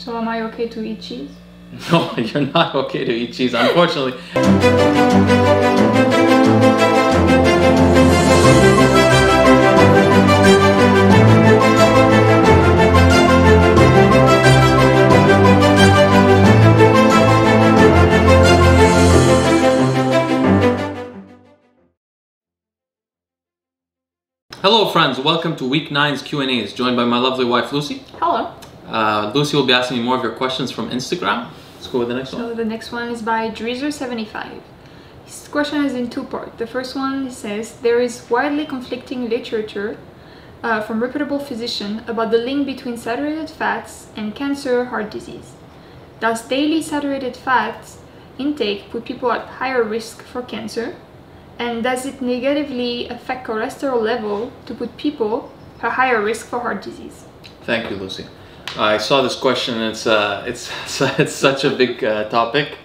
So am I okay to eat cheese? No, you're not okay to eat cheese, unfortunately. Hello friends, welcome to week 9's Q&As, joined by my lovely wife Lucy. Hello. Lucy will be asking me more of your questions from Instagram. Let's go with the next one. So the next one is by Dreezer75. His question is in two parts. The first one says, there is widely conflicting literature from reputable physicians about the link between saturated fats and cancer, heart disease. Does daily saturated fats intake put people at higher risk for cancer? And does it negatively affect cholesterol level to put people at higher risk for heart disease? Thank you, Lucy. I saw this question. It's such a big topic.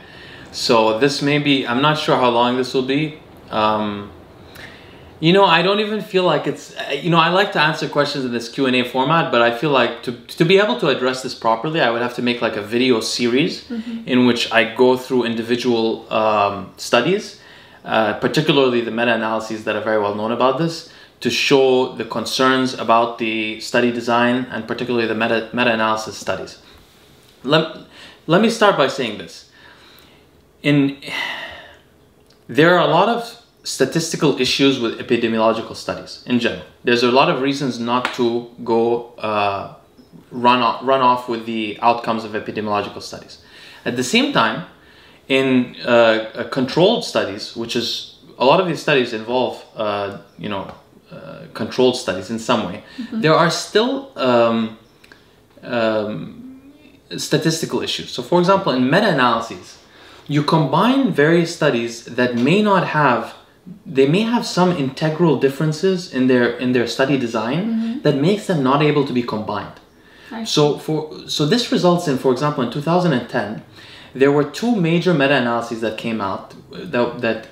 So this may be, I'm not sure how long this will be. You know, I don't even feel like it's, you know, I like to answer questions in this Q&A format, but I feel like to be able to address this properly, I would have to make like a video series in which I go through individual studies, particularly the meta-analyses that are very well known about this, to show the concerns about the study design and particularly the meta-analysis studies. Let me start by saying this. There are a lot of statistical issues with epidemiological studies in general. There's a lot of reasons not to go run off with the outcomes of epidemiological studies. At the same time, in controlled studies, which is a lot of these studies involve, controlled studies in some way, there are still statistical issues. So, for example, in meta-analyses, you combine various studies that may have some integral differences in their study design that makes them not able to be combined. So this results in, for example, in 2010. There were two major meta-analyses that came out that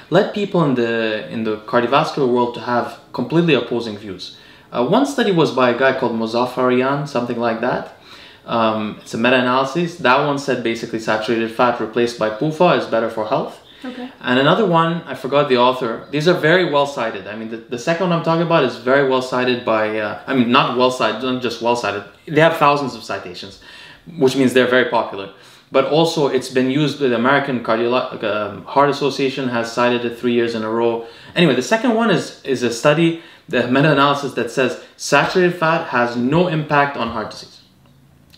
led people in the cardiovascular world to have completely opposing views. One study was by a guy called Mozaffarian, something like that. It's a meta-analysis. That one said basically saturated fat replaced by PUFA is better for health. Okay. And another one, I forgot the author. These are very well cited. I mean, the second one I'm talking about is very well cited by, not well cited, not just well cited. They have thousands of citations, which means they're very popular. But also it's been used with the American Heart Association has cited it 3 years in a row. Anyway, the second one is a study, the meta-analysis that says saturated fat has no impact on heart disease.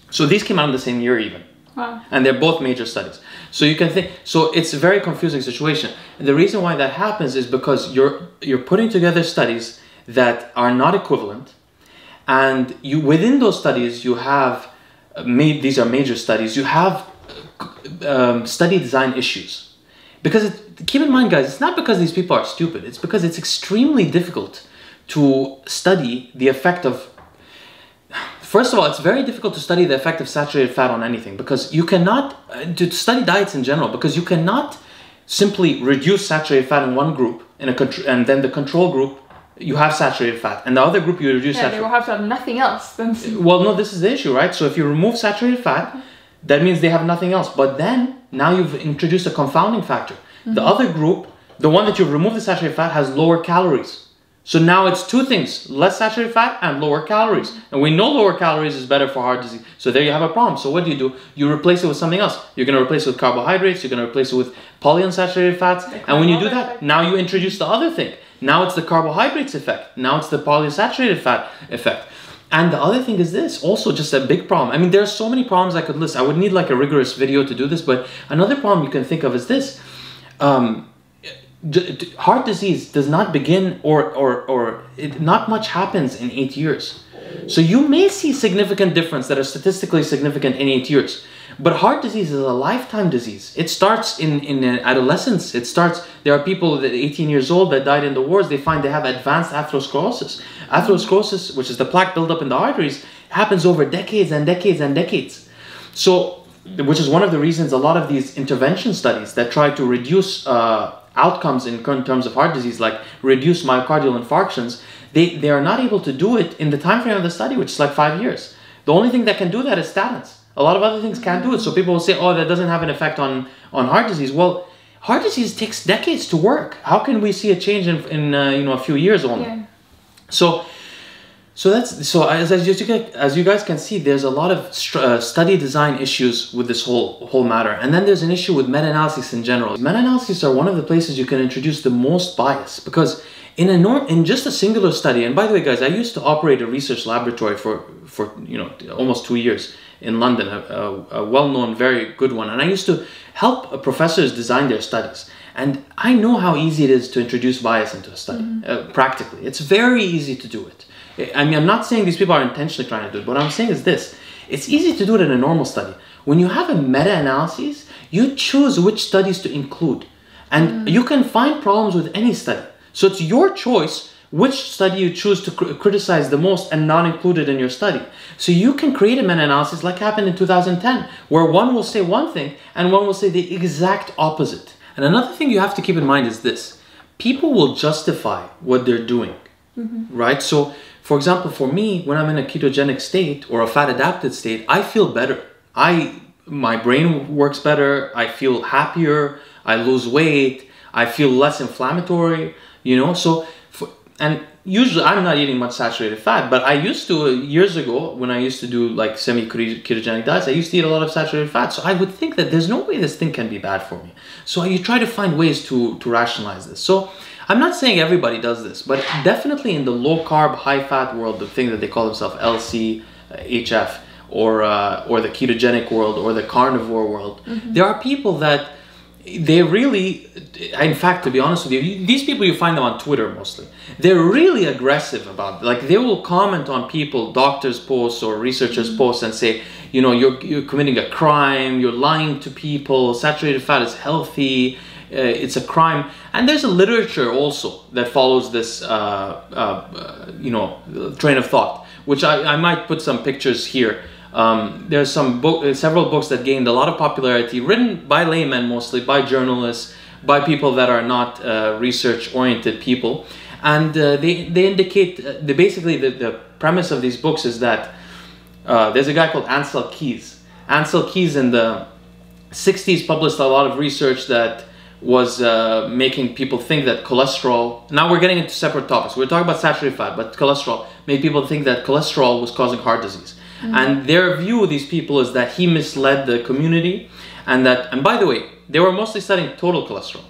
So these came out in the same year even. Wow. And they're both major studies. So you can think, so it's a very confusing situation. And the reason why that happens is because you're putting together studies that are not equivalent, and within those studies you have these are major studies, you have study design issues. Because keep in mind, guys, it's not because these people are stupid, it's because it's extremely difficult to study the effect of, first of all, it's very difficult to study the effect of saturated fat on anything, because you cannot, to study diets in general, because you cannot simply reduce saturated fat in one group, and then the control group, you have saturated fat, and the other group you reduce saturated fat. They will have to have nothing else. Well, no, this is the issue, right? So if you remove saturated fat, that means they have nothing else. But then, now you've introduced a confounding factor. The other group, the one that you've removed the saturated fat, has lower calories. So now it's two things, less saturated fat and lower calories. And we know lower calories is better for heart disease. So there you have a problem. So what do? You replace it with something else. You're going to replace it with carbohydrates. You're going to replace it with polyunsaturated fats. And when you do that, now you introduce the other thing. Now it's the carbohydrates effect. Now it's the polyunsaturated fat effect. And the other thing is this, also just a big problem. I mean, there are so many problems I could list. I would need like a rigorous video to do this. But another problem you can think of is this. Heart disease does not begin not much happens in 8 years. So you may see significant difference that are statistically significant in 8 years. But heart disease is a lifetime disease. It starts in adolescence. There are people that 18 years old that died in the wars. They find they have advanced atherosclerosis. Atherosclerosis, which is the plaque buildup in the arteries, happens over decades and decades and decades. So, which is one of the reasons a lot of these intervention studies that try to reduce outcomes in terms of heart disease, like reduce myocardial infarctions, they are not able to do it in the time frame of the study, which is like 5 years. The only thing that can do that is statins. A lot of other things can't do it. So people will say, oh, that doesn't have an effect on heart disease. Well, heart disease takes decades to work. How can we see a change in a few years only? Yeah. So as you guys can see, there's a lot of study design issues with this whole matter, and then there's an issue with meta-analysis in general. Meta-analysis are one of the places you can introduce the most bias, because in just a singular study. And by the way, guys, I used to operate a research laboratory for almost 2 years in London, a well-known, very good one, and I used to help professors design their studies. And I know how easy it is to introduce bias into a study. Practically, it's very easy to do it. I mean, I'm not saying these people are intentionally trying to do it. What I'm saying is this: it's easy to do it in a normal study. When you have a meta-analysis, you choose which studies to include, and you can find problems with any study. So it's your choice which study you choose to criticize the most and not include it in your study. So you can create a meta-analysis like happened in 2010, where one will say one thing and one will say the exact opposite. And another thing you have to keep in mind is this: people will justify what they're doing, right? So, for example, for me, when I'm in a ketogenic state or a fat-adapted state, I feel better. My brain works better. I feel happier. I lose weight. I feel less inflammatory. So, and usually I'm not eating much saturated fat, but I used to years ago when I used to do like semi-ketogenic diets, I used to eat a lot of saturated fat. So I would think that there's no way this thing can be bad for me. So you try to find ways to rationalize this. So I'm not saying everybody does this, but definitely in the low carb, high fat world, the thing that they call themselves LC, HF, or the ketogenic world or the carnivore world, there are people that they really, in fact, to be honest with you, these people, you find them on Twitter mostly. They're really aggressive about it. Like, they will comment on people, doctors' posts or researchers' posts, and say, you're committing a crime, you're lying to people, saturated fat is healthy, it's a crime. And there's a literature also that follows this, train of thought, which I might put some pictures here. There's several books that gained a lot of popularity, written by laymen mostly, by journalists, by people that are not research-oriented people, and they indicate basically the premise of these books is that there's a guy called Ansel Keys. Ansel Keys in the 60s published a lot of research that was making people think that cholesterol. Now we're getting into separate topics. We're talking about saturated fat, but cholesterol made people think that cholesterol was causing heart disease. And their view, these people, is that he misled the community, and by the way, they were mostly studying total cholesterol,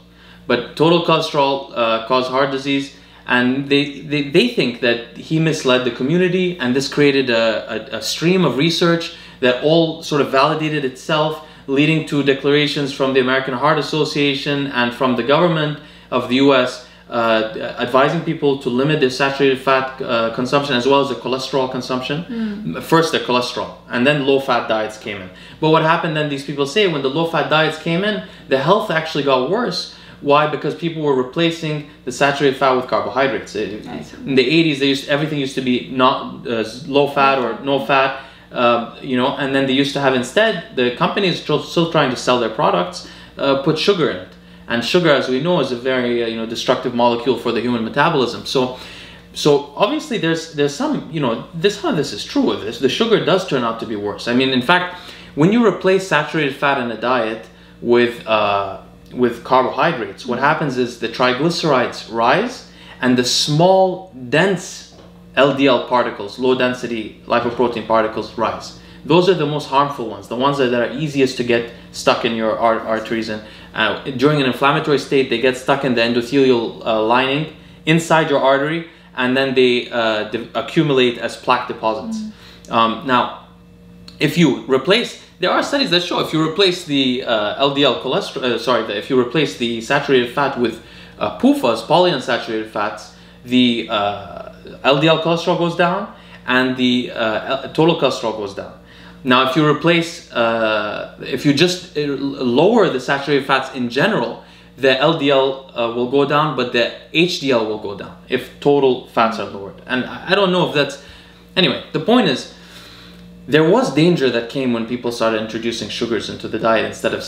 but total cholesterol caused heart disease, and they think that he misled the community, and this created a stream of research that all sort of validated itself, leading to declarations from the American Heart Association and from the government of the US advising people to limit their saturated fat consumption as well as the cholesterol consumption. First the cholesterol, and then low-fat diets came in. But what happened then, these people say, when the low-fat diets came in, the health actually got worse. Why? Because people were replacing the saturated fat with carbohydrates. In the 80s, everything used to be not low-fat or no-fat, and then they used to have, instead, the companies still trying to sell their products, put sugar in it. And sugar, as we know, is a very destructive molecule for the human metabolism. So obviously there's some some of this is true with this. The sugar does turn out to be worse. I mean, in fact, when you replace saturated fat in a diet with carbohydrates, what happens is the triglycerides rise, and the small, dense LDL particles, low density lipoprotein particles, rise. Those are the most harmful ones, the ones that are easiest to get stuck in your arteries. And during an inflammatory state, they get stuck in the endothelial lining inside your artery, and then they accumulate as plaque deposits. Now, if you replace, there are studies that show if you replace the LDL cholesterol, if you replace the saturated fat with PUFAs, polyunsaturated fats, the LDL cholesterol goes down and the total cholesterol goes down. Now, if you replace, if you just lower the saturated fats in general, the LDL will go down, but the HDL will go down if total fats are lowered. And I don't know if that's, anyway, the point is, there was danger that came when people started introducing sugars into the diet instead of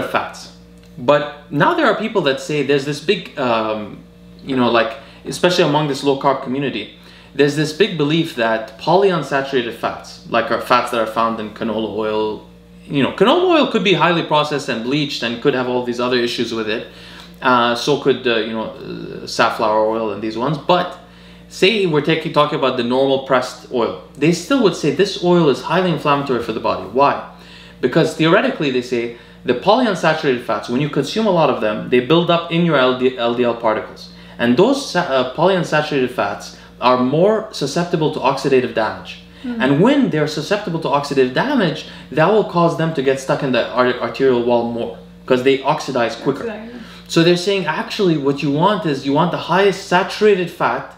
fats. But now there are people that say there's this big, like, especially among this low carb community, there's this big belief that polyunsaturated fats, like our fats that are found in canola oil, canola oil could be highly processed and bleached and could have all these other issues with it. So could, safflower oil and these ones. But say we're talking about the normal pressed oil. They still would say this oil is highly inflammatory for the body. Why? Because theoretically, they say the polyunsaturated fats, when you consume a lot of them, they build up in your LDL particles. And those polyunsaturated fats are more susceptible to oxidative damage. And when they're susceptible to oxidative damage, that will cause them to get stuck in the arterial wall more because they oxidize quicker. Exactly. So they're saying actually what you want is you want the highest saturated fat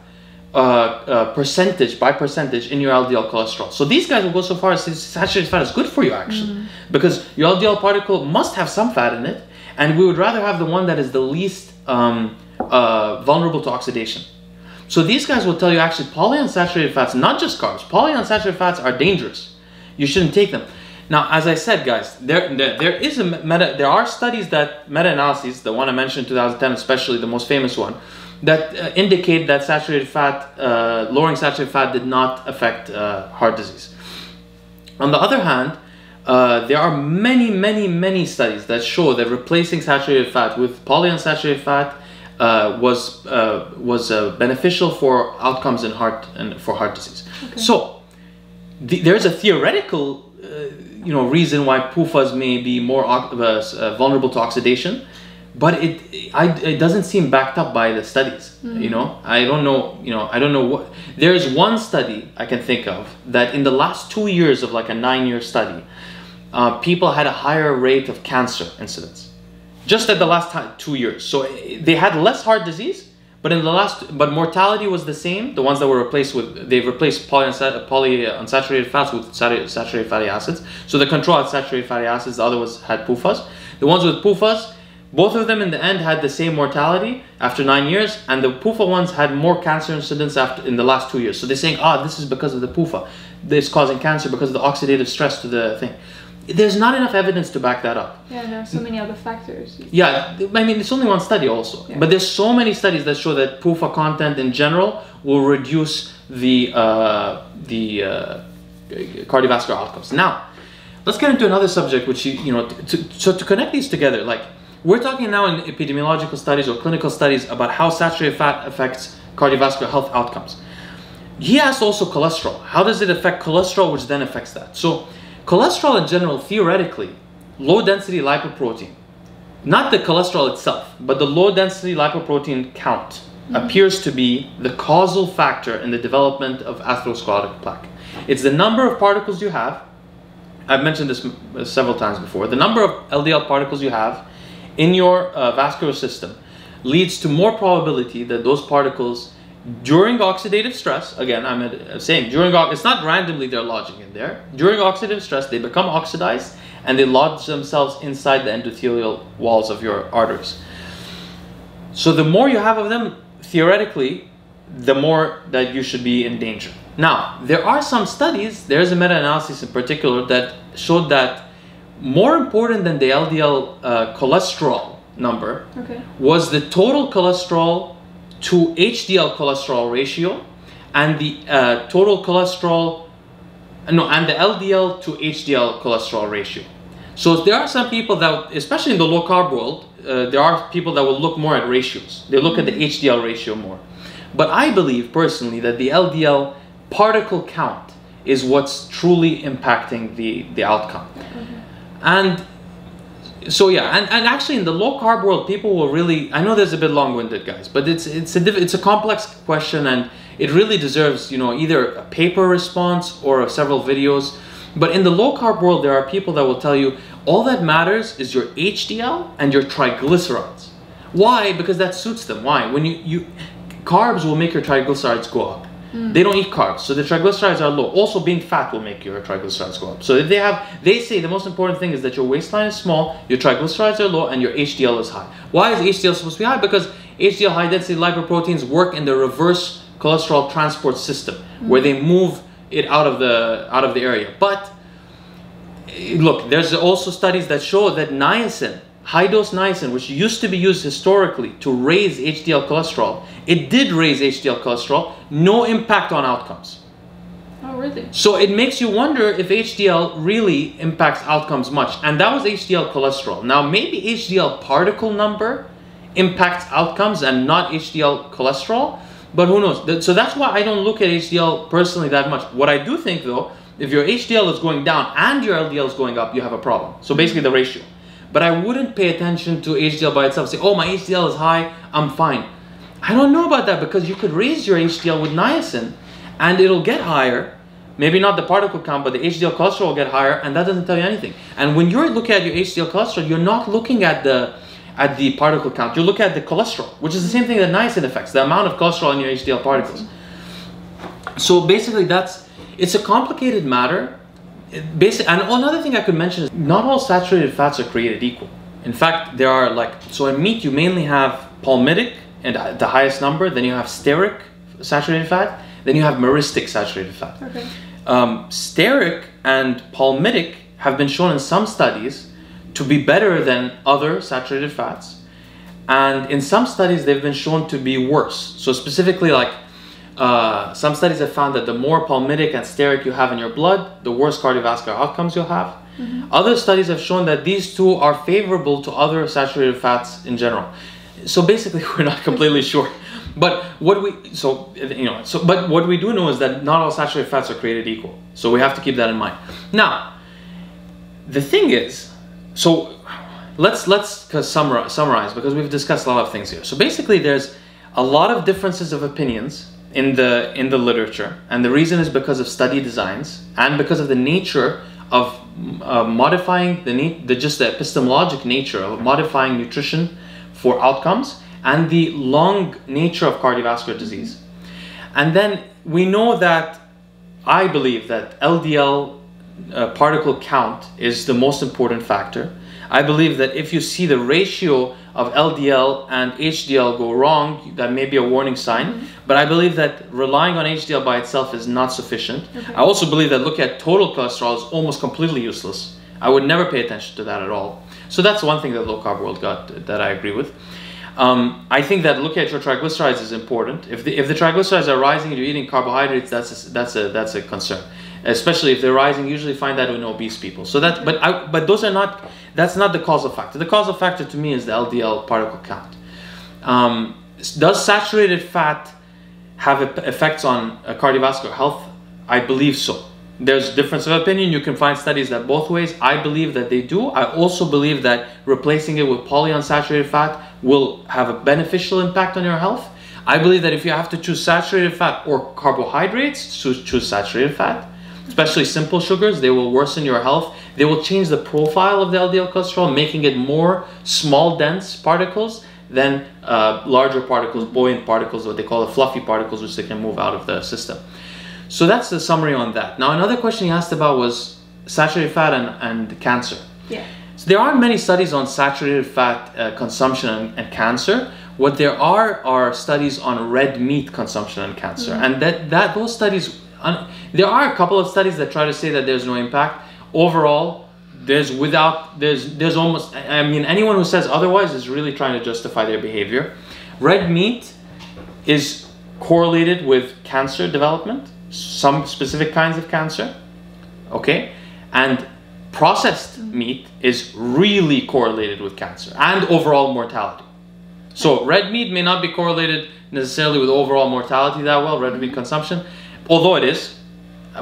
percentage in your LDL cholesterol. So these guys will go so far as to say saturated fat is good for you actually, because your LDL particle must have some fat in it, and we would rather have the one that is the least vulnerable to oxidation. So these guys will tell you actually polyunsaturated fats, not just carbs, polyunsaturated fats are dangerous. You shouldn't take them. Now, as I said, guys, there are studies that meta-analyses, the one I mentioned in 2010, especially the most famous one, that indicate that saturated fat, lowering saturated fat did not affect heart disease. On the other hand, there are many studies that show that replacing saturated fat with polyunsaturated fat was beneficial for outcomes in heart disease. Okay. So there's a theoretical reason why PUFAs may be more vulnerable to oxidation, but it doesn't seem backed up by the studies. I don't know what. There is one study I can think of that in the last 2 years of like a 9-year study, people had a higher rate of cancer incidence just at the last 2 years. So they had less heart disease, but but mortality was the same. The ones that were replaced polyunsaturated fats with saturated fatty acids. So the control had saturated fatty acids, the other ones had PUFAs. The ones with PUFAs, both of them in the end had the same mortality after 9 years, and the PUFA ones had more cancer incidence in the last 2 years. So they're saying, this is because of the PUFA. It's causing cancer because of the oxidative stress to the thing. There's not enough evidence to back that up. Yeah, there are so many other factors. Yeah, I mean, it's only one study also. Yeah. But there's so many studies that show that PUFA content in general will reduce the cardiovascular outcomes. Now, let's get into another subject, which, to connect these together, like, we're talking now in epidemiological studies or clinical studies about how saturated fat affects cardiovascular health outcomes. He asked also cholesterol. How does it affect cholesterol, which then affects that? So cholesterol in general, theoretically, low density lipoprotein, not the cholesterol itself, but the low density lipoprotein count appears to be the causal factor in the development of atherosclerotic plaque. It's the number of particles you have. I've mentioned this several times before. The number of LDL particles you have in your vascular system leads to more probability that those particles during oxidative stress, again, I'm saying it's not randomly they're lodging in there. During oxidative stress, they become oxidized and they lodge themselves inside the endothelial walls of your arteries. So the more you have of them, theoretically, the more that you should be in danger. Now, there are some studies, there's a meta-analysis in particular that showed that more important than the LDL cholesterol number was the total cholesterol to HDL cholesterol ratio and the total cholesterol, and the LDL to HDL cholesterol ratio. So there are some people that, especially in the low carb world, there are people that will look more at ratios. They look at the HDL ratio more. But I believe personally that the LDL particle count is what's truly impacting the outcome. And so yeah, and actually in the low carb world, people will really, I know there's a bit long-winded, guys, but it's a complex question, and it really deserves, either a paper response or several videos. But in the low carb world, there are people that will tell you all that matters is your HDL and your triglycerides. Why? Because that suits them. Why? When carbs will make your triglycerides go up. They don't eat carbs, so the triglycerides are low. Also, being fat will make your triglycerides go up. So if they say the most important thing is that your waistline is small, your triglycerides are low, and your HDL is high. Why is HDL supposed to be high? Because HDL, high density lipoproteins, work in the reverse cholesterol transport system, where they move it out of the area. But look, there's also studies that show that niacin high-dose niacin, which used to be used historically to raise HDL cholesterol, it did raise HDL cholesterol, no impact on outcomes. Oh, really? So it makes you wonder if HDL really impacts outcomes much. And that was HDL cholesterol. Now, maybe HDL particle number impacts outcomes and not HDL cholesterol, but who knows? So that's why I don't look at HDL personally that much. What I do think, though, if your HDL is going down and your LDL is going up, you have a problem. So basically the ratio. But I wouldn't pay attention to HDL by itself. Say, oh, my HDL is high, I'm fine. I don't know about that, because you could raise your HDL with niacin and it'll get higher. Maybe not the particle count, but the HDL cholesterol will get higher, and that doesn't tell you anything. And when you're looking at your HDL cholesterol, you're not looking at the particle count. You're looking at the cholesterol, which is the same thing that niacin affects, the amount of cholesterol in your HDL particles. So basically it's a complicated matter. And another thing I could mention is not all saturated fats are created equal. In fact, there are so in meat you mainly have palmitic and the highest number, then you have stearic saturated fat, then you have myristic saturated fat. Okay. Stearic and palmitic have been shown in some studies to be better than other saturated fats, and in some studies they've been shown to be worse. So specifically, some studies have found that the more palmitic and stearic you have in your blood, the worse cardiovascular outcomes you'll have. Mm-hmm. Other studies have shown that these two are favorable to other saturated fats in general. So basically, we're not completely sure. But what we do know is that not all saturated fats are created equal. So we have to keep that in mind. Now, the thing is, so let's summarize, because we've discussed a lot of things here. So basically, there's a lot of differences of opinions in the literature, and the reason is because of study designs and because of the nature of modifying the epistemologic nature of modifying nutrition for outcomes, and the long nature of cardiovascular disease. And then we know that I believe that LDL particle count is the most important factor. I believe that if you see the ratio of LDL and HDL go wrong, that may be a warning sign. Mm-hmm. But I believe that relying on HDL by itself is not sufficient. Okay. I also believe that looking at total cholesterol is almost completely useless. I would never pay attention to that at all. So that's one thing that low carb world got that I agree with. I think that looking at your triglycerides is important. If the triglycerides are rising and you're eating carbohydrates, that's a concern. Especially if they're rising, usually find that in obese people. So that, but those are not. That's not the causal factor. The causal factor to me is the LDL particle count. Does saturated fat have effects on cardiovascular health? I believe so. There's difference of opinion. You can find studies that both ways. I believe that they do. I also believe that replacing it with polyunsaturated fat will have a beneficial impact on your health. I believe that if you have to choose saturated fat or carbohydrates, choose saturated fat. Especially simple sugars, they will worsen your health. They will change the profile of the LDL cholesterol, making it more small, dense particles than larger particles, buoyant particles, what they call the fluffy particles, which they can move out of the system. So that's the summary on that. Now, another question you asked about was saturated fat and cancer. Yeah. So there aren't many studies on saturated fat consumption and cancer. What there are studies on red meat consumption and cancer. Mm-hmm. And those studies, there are a couple of studies that try to say that there's no impact. Overall, there's almost, I mean, anyone who says otherwise is really trying to justify their behavior. Red meat is correlated with cancer development, some specific kinds of cancer, okay? And processed meat is really correlated with cancer and overall mortality. So red meat may not be correlated necessarily with overall mortality that well, red meat consumption, although it is,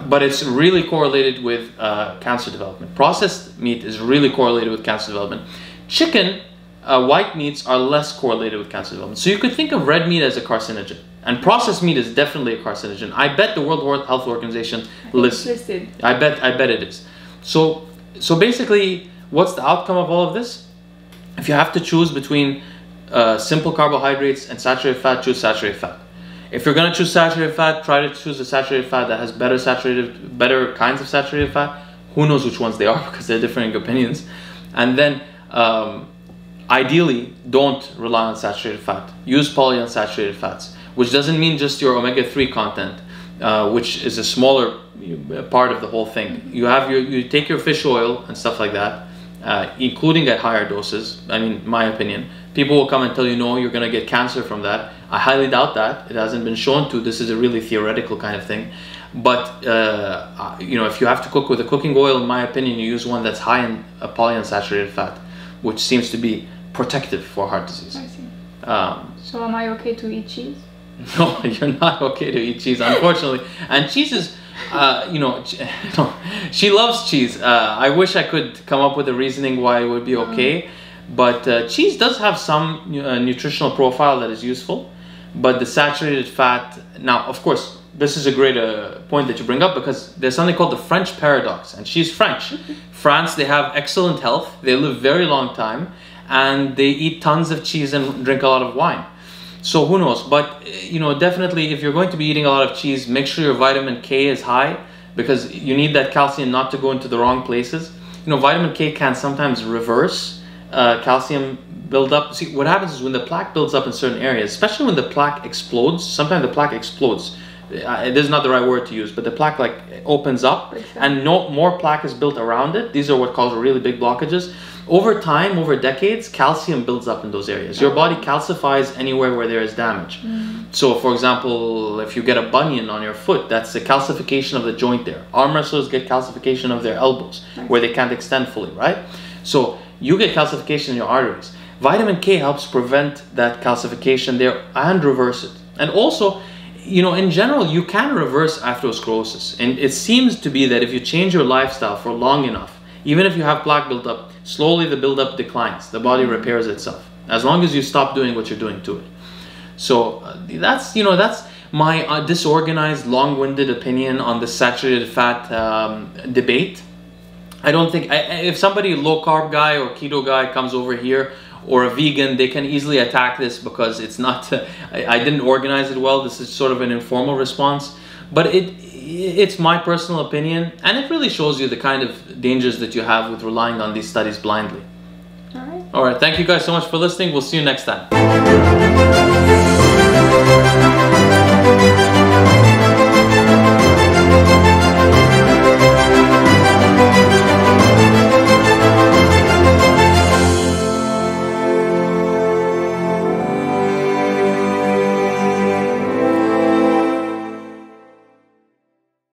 but it's really correlated with cancer development. Processed meat is really correlated with cancer development. Chicken, white meats are less correlated with cancer development. So you could think of red meat as a carcinogen. And processed meat is definitely a carcinogen. I bet the World Health Organization listed. I bet it is. So basically, what's the outcome of all of this? If you have to choose between simple carbohydrates and saturated fat, choose saturated fat. If you're going to choose saturated fat, try to choose a saturated fat that has better kinds of saturated fat. Who knows which ones they are, because they're differing opinions. And then ideally, don't rely on saturated fat. Use polyunsaturated fats, which doesn't mean just your omega-3 content, which is a smaller part of the whole thing. You take your fish oil and stuff like that, including at higher doses. I mean, my opinion. People will come and tell you, no, you're going to get cancer from that. I highly doubt that. It hasn't been shown to. This is a really theoretical kind of thing. But, you know, if you have to cook with a cooking oil, in my opinion, you use one that's high in a polyunsaturated fat, which seems to be protective for heart disease. I see. So am I okay to eat cheese? No, you're not okay to eat cheese, unfortunately. And cheese is, you know, she loves cheese. I wish I could come up with a reasoning why it would be okay. But cheese does have some nutritional profile that is useful. But the saturated fat, now, of course, this is a great point that you bring up, because there's something called the French paradox. And she's French. France, they have excellent health. They live very long time. And they eat tons of cheese and drink a lot of wine. So who knows? But, you know, definitely if you're going to be eating a lot of cheese, make sure your vitamin K is high, because you need that calcium not to go into the wrong places. You know, vitamin K can sometimes reverse calcium buildup. See, what happens is when the plaque builds up in certain areas, especially when the plaque explodes, sometimes the plaque explodes. This is not the right word to use, but the plaque like opens up and no more plaque is built around it. These are what cause really big blockages. Over time, over decades, calcium builds up in those areas. Your body calcifies anywhere where there is damage. So, for example, if you get a bunion on your foot, that's the calcification of the joint there. Arm wrestlers get calcification of their elbows, where they can't extend fully, right? So, you get calcification in your arteries. Vitamin K helps prevent that calcification there and reverse it. And also, you know, in general, you can reverse atherosclerosis. And it seems to be that if you change your lifestyle for long enough, even if you have plaque buildup, slowly the buildup declines. The body repairs itself, as long as you stop doing what you're doing to it. So that's, you know, that's my disorganized, long-winded opinion on the saturated fat debate. I don't think, if somebody low-carb guy or keto guy comes over here, or a vegan, they can easily attack this because it's not, I didn't organize it well. This is sort of an informal response, but it's my personal opinion, and it really shows you the kind of dangers that you have with relying on these studies blindly. All right, thank you guys so much for listening. We'll see you next time.